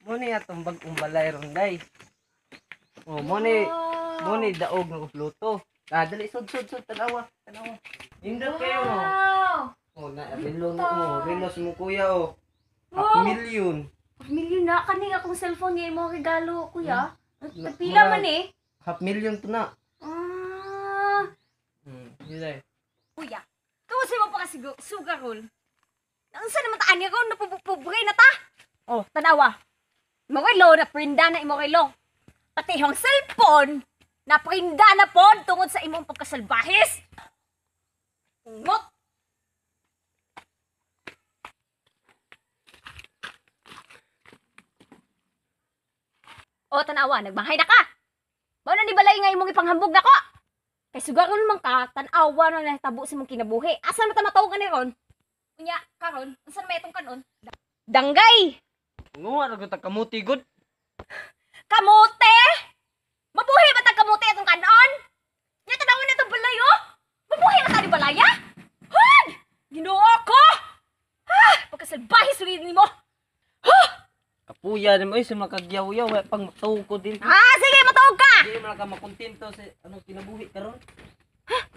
mo ni atong bagong balay ron day. Oh, mo ni daog ng Pluto. Ah, dali sud tanawa. Indot kayo no. Wow! Oh, na relos mo kuya oh. Wow! 500,000. Milyon na kani akong cellphone niya mo regalo kuya. Na- Pila mura- man eh. 500,000 to na. Ah, Dili. kuya. Tuusin mo pa kasi sugar roll. Ang sa naman taan niya ko napupubre na ta. Oh, tanawa. Imo kay lo na prinda na imo kay lo. Pati yung cellphone na prinda na pod tungod sa imong pagkasalbahis. Ngot. O, tanawa, nagbahay na ka. Mao na ni balay nga imong ipanghambog nako. Kay sugaron man ka, tan-awa na nahitabo sa imong kinabuhi. Asa man ta matawag ani ron? Unya, karon, unsa may itong kanon? Danggay. Nga ra gyud ta kamuti good. Kamote. Mabuhi ba ta kamote itong kanon? Nya tanawon na itong balay oh. Mabuhi ba ta ni balaya? Hud! Ginoo ko. Pagkasalbahi sugid nimo. Kapuya ni mo sa makagyaw-yaw wa pang matawag ko din. Sige, matawag ka. Di man ka makontento sa anong kinabuhi karon.